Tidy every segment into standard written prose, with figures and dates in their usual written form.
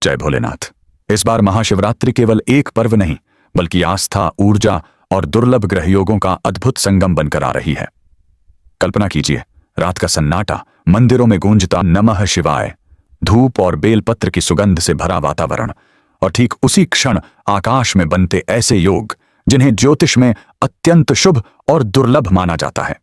जय भोलेनाथ। इस बार महाशिवरात्रि केवल एक पर्व नहीं बल्कि आस्था, ऊर्जा और दुर्लभ ग्रहयोगों का अद्भुत संगम बनकर आ रही है। कल्पना कीजिए, रात का सन्नाटा, मंदिरों में गूंजता नमः शिवाय, धूप और बेलपत्र की सुगंध से भरा वातावरण, और ठीक उसी क्षण आकाश में बनते ऐसे योग जिन्हें ज्योतिष में अत्यंत शुभ और दुर्लभ माना जाता है।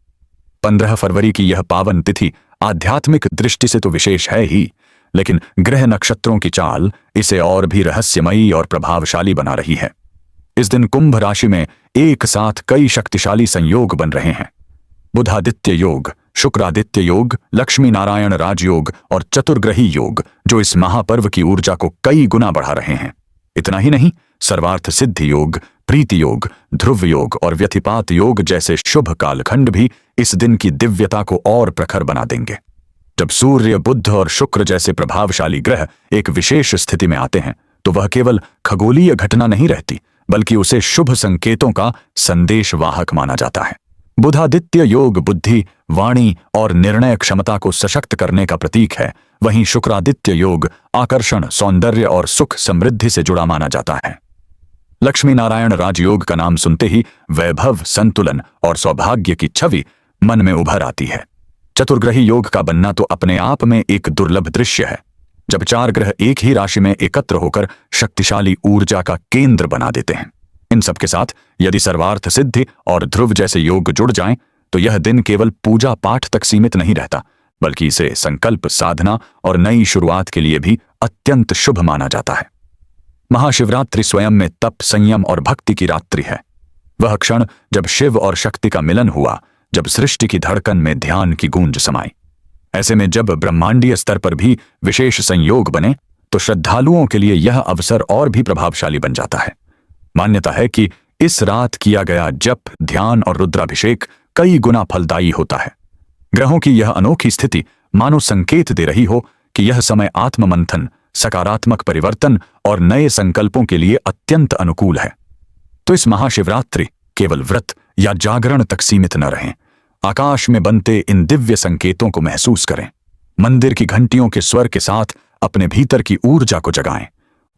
15 फरवरी की यह पावन तिथि आध्यात्मिक दृष्टि से तो विशेष है ही, लेकिन ग्रह नक्षत्रों की चाल इसे और भी रहस्यमयी और प्रभावशाली बना रही है। इस दिन कुंभ राशि में एक साथ कई शक्तिशाली संयोग बन रहे हैं। बुधादित्य योग, शुक्रादित्य योग, लक्ष्मी नारायण राजयोग और चतुर्ग्रही योग, जो इस महापर्व की ऊर्जा को कई गुना बढ़ा रहे हैं। इतना ही नहीं, सर्वार्थ सिद्धि योग, प्रीति योग, ध्रुव योग और व्यतिपात योग जैसे शुभ कालखंड भी इस दिन की दिव्यता को और प्रखर बना देंगे। जब सूर्य, बुध और शुक्र जैसे प्रभावशाली ग्रह एक विशेष स्थिति में आते हैं तो वह केवल खगोलीय घटना नहीं रहती, बल्कि उसे शुभ संकेतों का संदेशवाहक माना जाता है। बुधादित्य योग बुद्धि, वाणी और निर्णय क्षमता को सशक्त करने का प्रतीक है, वहीं शुक्रादित्य योग आकर्षण, सौंदर्य और सुख समृद्धि से जुड़ा माना जाता है। लक्ष्मी नारायण राजयोग का नाम सुनते ही वैभव, संतुलन और सौभाग्य की छवि मन में उभर आती है। चतुर्ग्रही योग का बनना तो अपने आप में एक दुर्लभ दृश्य है, जब 4 ग्रह एक ही राशि में एकत्र होकर शक्तिशाली ऊर्जा का केंद्र बना देते हैं। इन सब के साथ यदि सर्वार्थ सिद्धि और ध्रुव जैसे योग जुड़ जाएं, तो यह दिन केवल पूजा पाठ तक सीमित नहीं रहता, बल्कि इसे संकल्प, साधना और नई शुरुआत के लिए भी अत्यंत शुभ माना जाता है। महाशिवरात्रि स्वयं में तप, संयम और भक्ति की रात्रि है। वह क्षण जब शिव और शक्ति का मिलन हुआ, जब सृष्टि की धड़कन में ध्यान की गूंज समाई। ऐसे में जब ब्रह्मांडीय स्तर पर भी विशेष संयोग बने, तो श्रद्धालुओं के लिए यह अवसर और भी प्रभावशाली बन जाता है। मान्यता है कि इस रात किया गया जप, ध्यान और रुद्राभिषेक कई गुना फलदायी होता है। ग्रहों की यह अनोखी स्थिति मानो संकेत दे रही हो कि यह समय आत्ममंथन, सकारात्मक परिवर्तन और नए संकल्पों के लिए अत्यंत अनुकूल है। तो इस महाशिवरात्रि केवल व्रत या जागरण तक सीमित न रहें। आकाश में बनते इन दिव्य संकेतों को महसूस करें, मंदिर की घंटियों के स्वर के साथ अपने भीतर की ऊर्जा को जगाएं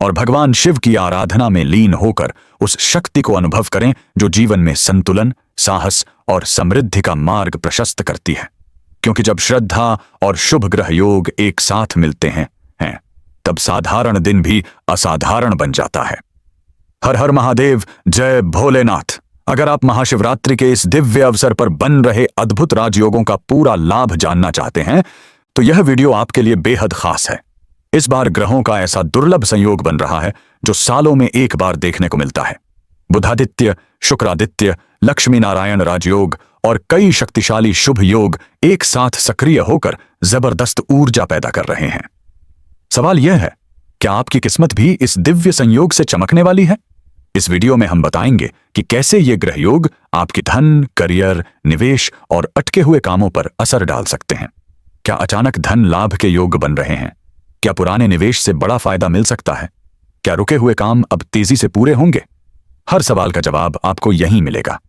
और भगवान शिव की आराधना में लीन होकर उस शक्ति को अनुभव करें जो जीवन में संतुलन, साहस और समृद्धि का मार्ग प्रशस्त करती है। क्योंकि जब श्रद्धा और शुभ ग्रह योग एक साथ मिलते हैं तब साधारण दिन भी असाधारण बन जाता है। हर हर महादेव, जय भोलेनाथ। अगर आप महाशिवरात्रि के इस दिव्य अवसर पर बन रहे अद्भुत राजयोगों का पूरा लाभ जानना चाहते हैं तो यह वीडियो आपके लिए बेहद खास है। इस बार ग्रहों का ऐसा दुर्लभ संयोग बन रहा है जो सालों में एक बार देखने को मिलता है। बुधादित्य, शुक्रादित्य, लक्ष्मी नारायण राजयोग और कई शक्तिशाली शुभ योग एक साथ सक्रिय होकर जबरदस्त ऊर्जा पैदा कर रहे हैं। सवाल यह है, क्या आपकी किस्मत भी इस दिव्य संयोग से चमकने वाली है? इस वीडियो में हम बताएंगे कि कैसे ये ग्रह योग आपके धन, करियर, निवेश और अटके हुए कामों पर असर डाल सकते हैं। क्या अचानक धन लाभ के योग बन रहे हैं? क्या पुराने निवेश से बड़ा फायदा मिल सकता है? क्या रुके हुए काम अब तेजी से पूरे होंगे? हर सवाल का जवाब आपको यहीं मिलेगा।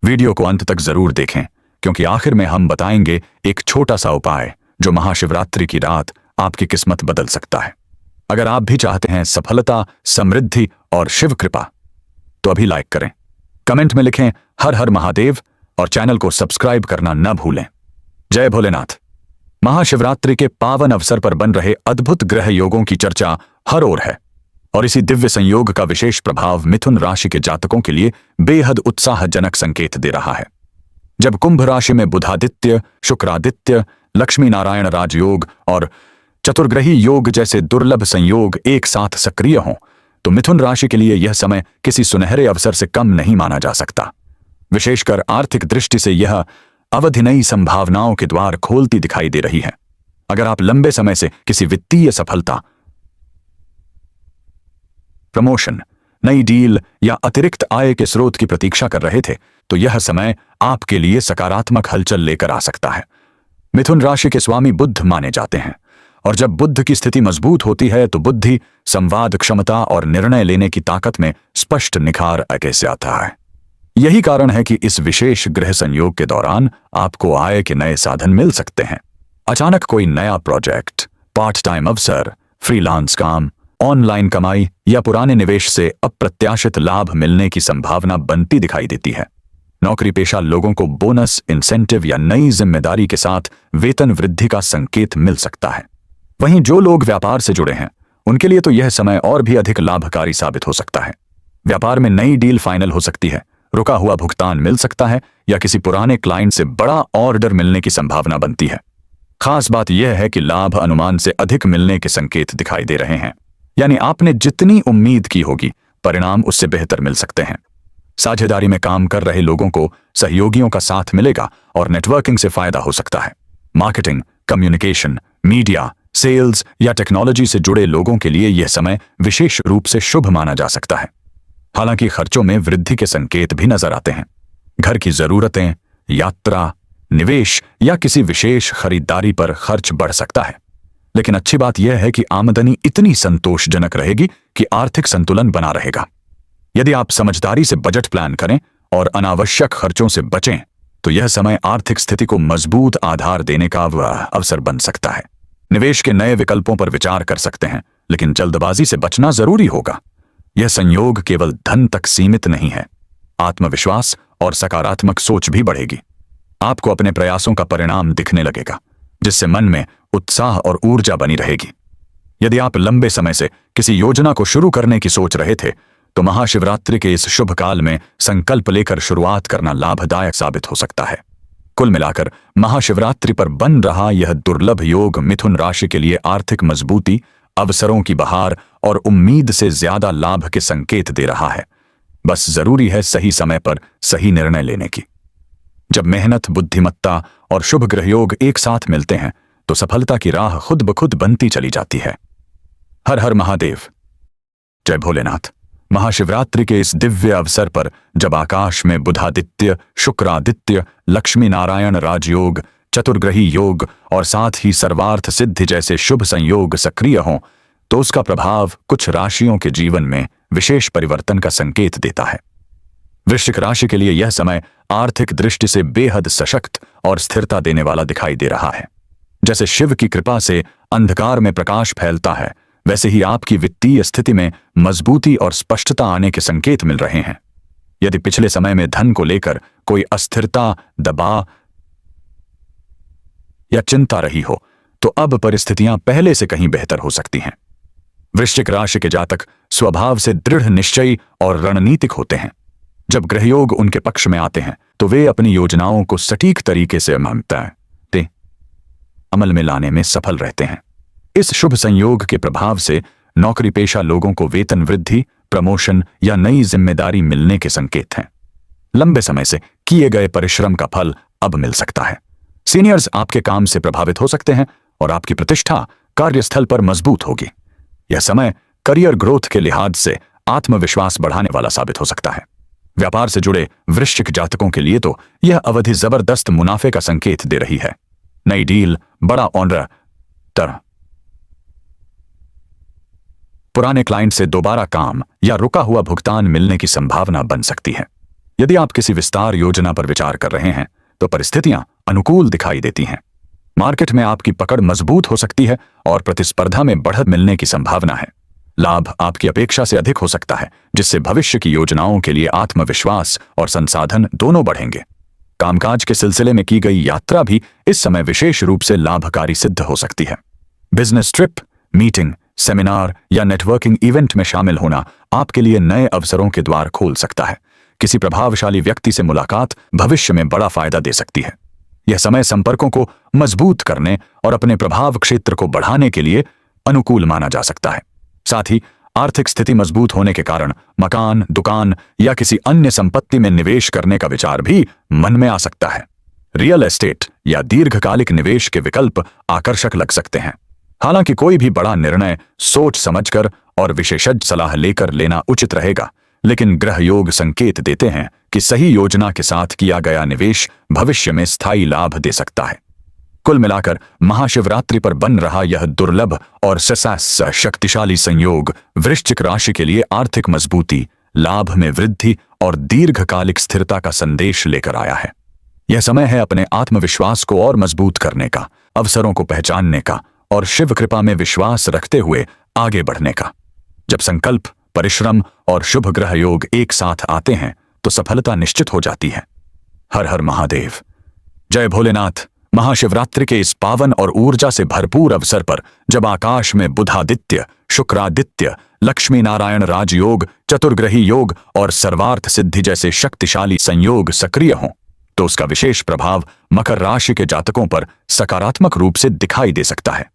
वीडियो को अंत तक जरूर देखें, क्योंकि आखिर में हम बताएंगे एक छोटा सा उपाय जो महाशिवरात्रि की रात आपकी किस्मत बदल सकता है। अगर आप भी चाहते हैं सफलता, समृद्धि और शिव कृपा, तो अभी लाइक करें, कमेंट में लिखें हर हर महादेव और चैनल को सब्सक्राइब करना न भूलें। जय भोलेनाथ। महाशिवरात्रि के पावन अवसर पर बन रहे अद्भुत ग्रह योगों की चर्चा हर ओर है, और इसी दिव्य संयोग का विशेष प्रभाव मिथुन राशि के जातकों के लिए बेहद उत्साहजनक संकेत दे रहा है। जब कुंभ राशि में बुधादित्य, शुक्रादित्य, लक्ष्मी नारायण राजयोग और चतुर्ग्रही योग जैसे दुर्लभ संयोग एक साथ सक्रिय हों, तो मिथुन राशि के लिए यह समय किसी सुनहरे अवसर से कम नहीं माना जा सकता। विशेषकर आर्थिक दृष्टि से यह अवधि नई संभावनाओं के द्वार खोलती दिखाई दे रही है। अगर आप लंबे समय से किसी वित्तीय सफलता, प्रमोशन, नई डील या अतिरिक्त आय के स्रोत की प्रतीक्षा कर रहे थे, तो यह समय आपके लिए सकारात्मक हलचल लेकर आ सकता है। मिथुन राशि के स्वामी बुध माने जाते हैं, और जब बुध की स्थिति मजबूत होती है तो बुद्धि, संवाद क्षमता और निर्णय लेने की ताकत में स्पष्ट निखार कैसे आता है। यही कारण है कि इस विशेष ग्रह संयोग के दौरान आपको आय के नए साधन मिल सकते हैं। अचानक कोई नया प्रोजेक्ट, पार्ट टाइम अवसर, फ्रीलांस काम ऑनलाइन कमाई या पुराने निवेश से अप्रत्याशित लाभ मिलने की संभावना बनती दिखाई देती है। नौकरी पेशा लोगों को बोनस, इंसेंटिव या नई जिम्मेदारी के साथ वेतन वृद्धि का संकेत मिल सकता है। वहीं जो लोग व्यापार से जुड़े हैं उनके लिए तो यह समय और भी अधिक लाभकारी साबित हो सकता है। व्यापार में नई डील फाइनल हो सकती है, रुका हुआ भुगतान मिल सकता है या किसी पुराने क्लाइंट से बड़ा ऑर्डर मिलने की संभावना बनती है। खास बात यह है कि लाभ अनुमान से अधिक मिलने के संकेत दिखाई दे रहे हैं, यानी आपने जितनी उम्मीद की होगी परिणाम उससे बेहतर मिल सकते हैं। साझेदारी में काम कर रहे लोगों को सहयोगियों का साथ मिलेगा और नेटवर्किंग से फायदा हो सकता है। मार्केटिंग, कम्युनिकेशन, मीडिया, सेल्स या टेक्नोलॉजी से जुड़े लोगों के लिए यह समय विशेष रूप से शुभ माना जा सकता है। हालांकि खर्चों में वृद्धि के संकेत भी नजर आते हैं। घर की जरूरतें, यात्रा, निवेश या किसी विशेष खरीदारी पर खर्च बढ़ सकता है। लेकिन अच्छी बात यह है कि आमदनी इतनी संतोषजनक रहेगी कि आर्थिक संतुलन बना रहेगा। यदि आप समझदारी से बजट प्लान करें और अनावश्यक खर्चों से बचें तो यह समय आर्थिक स्थिति को मजबूत आधार देने का अवसर बन सकता है। निवेश के नए विकल्पों पर विचार कर सकते हैं, लेकिन जल्दबाजी से बचना जरूरी होगा। यह संयोग केवल धन तक सीमित नहीं है, आत्मविश्वास और सकारात्मक सोच भी बढ़ेगी। आपको अपने प्रयासों का परिणाम दिखने लगेगा, जिससे मन में उत्साह और ऊर्जा बनी रहेगी। यदि आप लंबे समय से किसी योजना को शुरू करने की सोच रहे थे तो महाशिवरात्रि के इस शुभ काल में संकल्प लेकर शुरुआत करना लाभदायक साबित हो सकता है। कुल मिलाकर महाशिवरात्रि पर बन रहा यह दुर्लभ योग मिथुन राशि के लिए आर्थिक मजबूती, अवसरों की बहार और उम्मीद से ज्यादा लाभ के संकेत दे रहा है। बस जरूरी है सही समय पर सही निर्णय लेने की। जब मेहनत, बुद्धिमत्ता और शुभ ग्रहयोग एक साथ मिलते हैं तो सफलता की राह खुद ब खुद बनती चली जाती है। हर हर महादेव, जय भोलेनाथ। महाशिवरात्रि के इस दिव्य अवसर पर जब आकाश में बुधादित्य, शुक्रादित्य, लक्ष्मी नारायण राजयोग, चतुर्ग्रही योग और साथ ही सर्वार्थ सिद्धि जैसे शुभ संयोग सक्रिय हों तो उसका प्रभाव कुछ राशियों के जीवन में विशेष परिवर्तन का संकेत देता है। वृश्चिक राशि के लिए यह समय आर्थिक दृष्टि से बेहद सशक्त और स्थिरता देने वाला दिखाई दे रहा है। जैसे शिव की कृपा से अंधकार में प्रकाश फैलता है, वैसे ही आपकी वित्तीय स्थिति में मजबूती और स्पष्टता आने के संकेत मिल रहे हैं। यदि पिछले समय में धन को लेकर कोई अस्थिरता, दबाव या चिंता रही हो तो अब परिस्थितियां पहले से कहीं बेहतर हो सकती हैं। वृश्चिक राशि के जातक स्वभाव से दृढ़ निश्चयी और रणनीतिक होते हैं। जब ग्रहयोग उनके पक्ष में आते हैं तो वे अपनी योजनाओं को सटीक तरीके से अमल में लाने में सफल रहते हैं। इस शुभ संयोग के प्रभाव से नौकरी पेशा लोगों को वेतन वृद्धि, प्रमोशन या नई जिम्मेदारी मिलने के संकेत हैं। लंबे समय से किए गए परिश्रम का फल अब मिल सकता है। सीनियर्स आपके काम से प्रभावित हो सकते हैं और आपकी प्रतिष्ठा कार्यस्थल पर मजबूत होगी। यह समय करियर ग्रोथ के लिहाज से आत्मविश्वास बढ़ाने वाला साबित हो सकता है। व्यापार से जुड़े वृश्चिक जातकों के लिए तो यह अवधि जबरदस्त मुनाफे का संकेत दे रही है। नई डील, बड़ा ऑर्डर, पुराने क्लाइंट से दोबारा काम या रुका हुआ भुगतान मिलने की संभावना बन सकती है। यदि आप किसी विस्तार योजना पर विचार कर रहे हैं तो परिस्थितियां अनुकूल दिखाई देती हैं। मार्केट में आपकी पकड़ मजबूत हो सकती है और प्रतिस्पर्धा में बढ़त मिलने की संभावना है। लाभ आपकी अपेक्षा से अधिक हो सकता है, जिससे भविष्य की योजनाओं के लिए आत्मविश्वास और संसाधन दोनों बढ़ेंगे। कामकाज के सिलसिले में की गई यात्रा भी इस समय विशेष रूप से लाभकारी सिद्ध हो सकती है। बिजनेस ट्रिप, मीटिंग, सेमिनार या नेटवर्किंग इवेंट में शामिल होना आपके लिए नए अवसरों के द्वार खोल सकता है। किसी प्रभावशाली व्यक्ति से मुलाकात भविष्य में बड़ा फायदा दे सकती है। यह समय संपर्कों को मजबूत करने और अपने प्रभाव क्षेत्र को बढ़ाने के लिए अनुकूल माना जा सकता है। साथ ही आर्थिक स्थिति मजबूत होने के कारण मकान, दुकान या किसी अन्य संपत्ति में निवेश करने का विचार भी मन में आ सकता है। रियल एस्टेट या दीर्घकालिक निवेश के विकल्प आकर्षक लग सकते हैं। हालांकि कोई भी बड़ा निर्णय सोच समझकर और विशेषज्ञ सलाह लेकर लेना उचित रहेगा, लेकिन ग्रह योग संकेत देते हैं कि सही योजना के साथ किया गया निवेश भविष्य में स्थायी लाभ दे सकता है। कुल मिलाकर महाशिवरात्रि पर बन रहा यह दुर्लभ और शक्तिशाली संयोग वृश्चिक राशि के लिए आर्थिक मजबूती, लाभ में वृद्धि और दीर्घकालिक स्थिरता का संदेश लेकर आया है। यह समय है अपने आत्मविश्वास को और मजबूत करने का, अवसरों को पहचानने का और शिव कृपा में विश्वास रखते हुए आगे बढ़ने का। जब संकल्प, परिश्रम और शुभ ग्रह योग एक साथ आते हैं तो सफलता निश्चित हो जाती है। हर हर महादेव। जय भोलेनाथ। महाशिवरात्रि के इस पावन और ऊर्जा से भरपूर अवसर पर जब आकाश में बुधादित्य, शुक्रादित्य, लक्ष्मी नारायण राजयोग, चतुर्ग्रही योग और सर्वार्थ सिद्धि जैसे शक्तिशाली संयोग सक्रिय हों तो उसका विशेष प्रभाव मकर राशि के जातकों पर सकारात्मक रूप से दिखाई दे सकता है।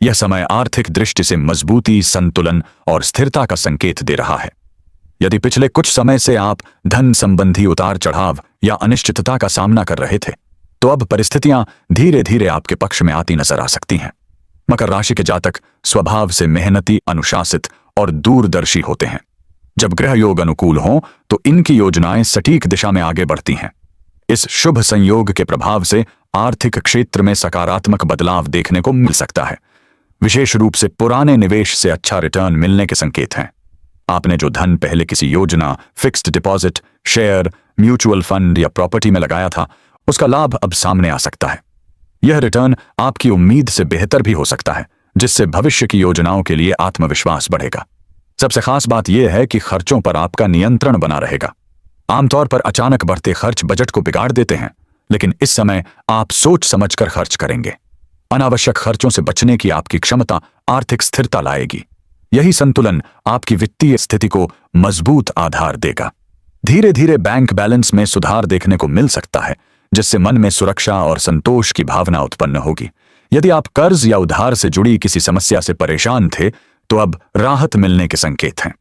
यह समय आर्थिक दृष्टि से मजबूती, संतुलन और स्थिरता का संकेत दे रहा है। यदि पिछले कुछ समय से आप धन संबंधी उतार चढ़ाव या अनिश्चितता का सामना कर रहे थे तो अब परिस्थितियां धीरे धीरे आपके पक्ष में आती नजर आ सकती हैं। मकर राशि के जातक स्वभाव से मेहनती, अनुशासित और दूरदर्शी होते हैं। जब ग्रह योग अनुकूल हों तो इनकी योजनाएं सटीक दिशा में आगे बढ़ती हैं। इस शुभ संयोग के प्रभाव से आर्थिक क्षेत्र में सकारात्मक बदलाव देखने को मिल सकता है। विशेष रूप से पुराने निवेश से अच्छा रिटर्न मिलने के संकेत हैं। आपने जो धन पहले किसी योजना, fixed deposit, share, mutual fund या प्रॉपर्टी में लगाया था उसका लाभ अब सामने आ सकता है। यह रिटर्न आपकी उम्मीद से बेहतर भी हो सकता है, जिससे भविष्य की योजनाओं के लिए आत्मविश्वास बढ़ेगा। सबसे खास बात यह है कि खर्चों पर आपका नियंत्रण बना रहेगा। आमतौर पर अचानक बढ़ते खर्च बजट को बिगाड़ देते हैं, लेकिन इस समय आप सोच समझकर खर्च करेंगे। अनावश्यक खर्चों से बचने की आपकी क्षमता आर्थिक स्थिरता लाएगी। यही संतुलन आपकी वित्तीय स्थिति को मजबूत आधार देगा। धीरे धीरे बैंक बैलेंस में सुधार देखने को मिल सकता है, जिससे मन में सुरक्षा और संतोष की भावना उत्पन्न होगी। यदि आप कर्ज या उधार से जुड़ी किसी समस्या से परेशान थे तो अब राहत मिलने के संकेत हैं।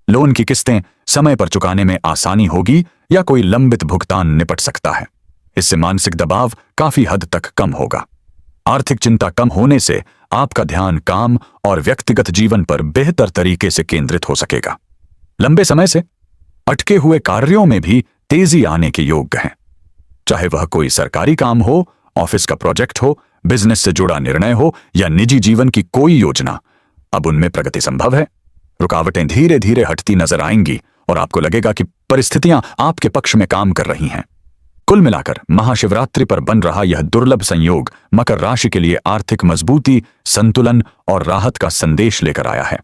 लोन की किस्तें समय पर चुकाने में आसानी होगी या कोई लंबित भुगतान निपट सकता है। इससे मानसिक दबाव काफी हद तक कम होगा। आर्थिक चिंता कम होने से आपका ध्यान काम और व्यक्तिगत जीवन पर बेहतर तरीके से केंद्रित हो सकेगा। लंबे समय से अटके हुए कार्यों में भी तेजी आने के योग हैं। चाहे वह कोई सरकारी काम हो, ऑफिस का प्रोजेक्ट हो, बिजनेस से जुड़ा निर्णय हो या निजी जीवन की कोई योजना, अब उनमें प्रगति संभव है। रुकावटें धीरे धीरे हटती नजर आएंगी और आपको लगेगा कि परिस्थितियां आपके पक्ष में काम कर रही हैं। कुल मिलाकर महाशिवरात्रि पर बन रहा यह दुर्लभ संयोग मकर राशि के लिए आर्थिक मजबूती, संतुलन और राहत का संदेश लेकर आया है।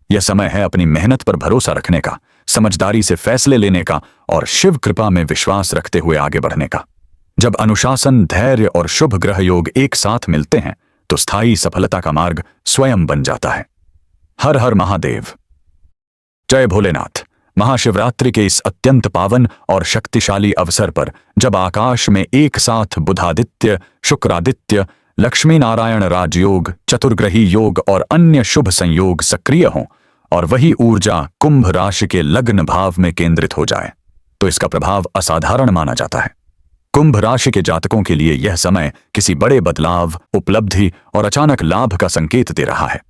यह समय है अपनी मेहनत पर भरोसा रखने का, समझदारी से फैसले लेने का और शिव कृपा में विश्वास रखते हुए आगे बढ़ने का। जब अनुशासन, धैर्य और शुभ ग्रह योग एक साथ मिलते हैं तो स्थायी सफलता का मार्ग स्वयं बन जाता है। हर हर महादेव। जय भोलेनाथ। महाशिवरात्रि के इस अत्यंत पावन और शक्तिशाली अवसर पर जब आकाश में एक साथ बुधादित्य, शुक्रादित्य, लक्ष्मी नारायण राजयोग, चतुर्ग्रही योग और अन्य शुभ संयोग सक्रिय हों और वही ऊर्जा कुंभ राशि के लग्न भाव में केंद्रित हो जाए तो इसका प्रभाव असाधारण माना जाता है। कुंभ राशि के जातकों के लिए यह समय किसी बड़े बदलाव, उपलब्धि और अचानक लाभ का संकेत दे रहा है।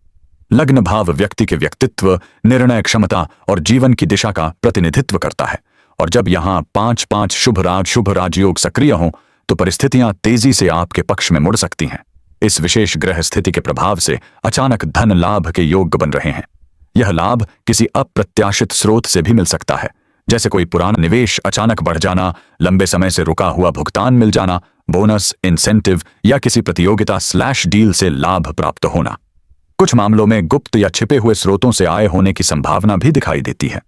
लग्न भाव व्यक्ति के व्यक्तित्व, निर्णय क्षमता और जीवन की दिशा का प्रतिनिधित्व करता है और जब यहाँ 5-5 शुभ राजयोग सक्रिय हों तो परिस्थितियां तेजी से आपके पक्ष में मुड़ सकती हैं। इस विशेष ग्रह स्थिति के प्रभाव से अचानक धन लाभ के योग बन रहे हैं। यह लाभ किसी अप्रत्याशित स्रोत से भी मिल सकता है, जैसे कोई पुराना निवेश अचानक बढ़ जाना, लंबे समय से रुका हुआ भुगतान मिल जाना, बोनस, इंसेंटिव या किसी प्रतियोगिता/डील से लाभ प्राप्त होना। कुछ मामलों में गुप्त या छिपे हुए स्रोतों से आय होने की संभावना भी दिखाई देती है।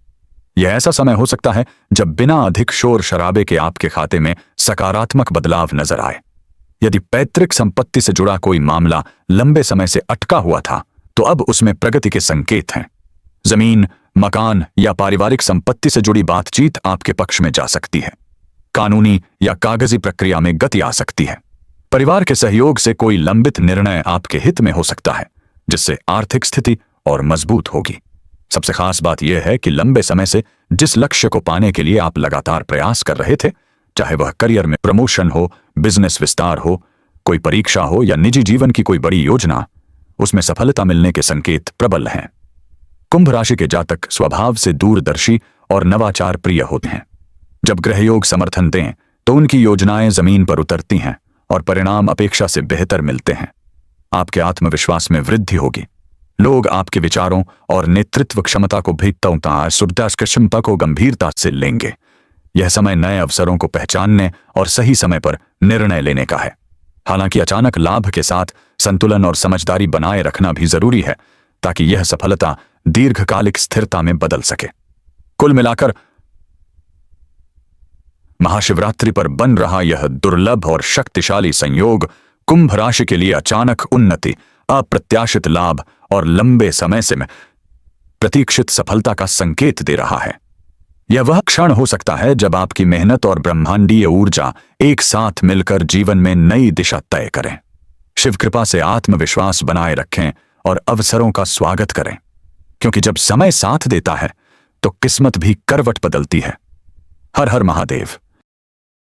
यह ऐसा समय हो सकता है जब बिना अधिक शोर शराबे के आपके खाते में सकारात्मक बदलाव नजर आए। यदि पैतृक संपत्ति से जुड़ा कोई मामला लंबे समय से अटका हुआ था तो अब उसमें प्रगति के संकेत हैं। जमीन, मकान या पारिवारिक संपत्ति से जुड़ी बातचीत आपके पक्ष में जा सकती है। कानूनी या कागजी प्रक्रिया में गति आ सकती है। परिवार के सहयोग से कोई लंबित निर्णय आपके हित में हो सकता है, जिससे आर्थिक स्थिति और मजबूत होगी। सबसे खास बात यह है कि लंबे समय से जिस लक्ष्य को पाने के लिए आप लगातार प्रयास कर रहे थे, चाहे वह करियर में प्रमोशन हो, बिजनेस विस्तार हो, कोई परीक्षा हो या निजी जीवन की कोई बड़ी योजना, उसमें सफलता मिलने के संकेत प्रबल हैं। कुंभ राशि के जातक स्वभाव से दूरदर्शी और नवाचार प्रिय होते हैं। जब ग्रहयोग समर्थन दें तो उनकी योजनाएं जमीन पर उतरती हैं और परिणाम अपेक्षा से बेहतर मिलते हैं। आपके आत्मविश्वास में वृद्धि होगी। लोग आपके विचारों और नेतृत्व क्षमता को गंभीरता से लेंगे। यह समय नए अवसरों को पहचानने और सही समय पर निर्णय लेने का है। हालांकि अचानक लाभ के साथ संतुलन और समझदारी बनाए रखना भी जरूरी है, ताकि यह सफलता दीर्घकालिक स्थिरता में बदल सके। कुल मिलाकर महाशिवरात्रि पर बन रहा यह दुर्लभ और शक्तिशाली संयोग कुंभ राशि के लिए अचानक उन्नति, अप्रत्याशित लाभ और लंबे समय से प्रतीक्षित सफलता का संकेत दे रहा है। यह वह क्षण हो सकता है जब आपकी मेहनत और ब्रह्मांडीय ऊर्जा एक साथ मिलकर जीवन में नई दिशा तय करें। शिव कृपा से आत्मविश्वास बनाए रखें और अवसरों का स्वागत करें, क्योंकि जब समय साथ देता है तो किस्मत भी करवट बदलती है। हर हर महादेव।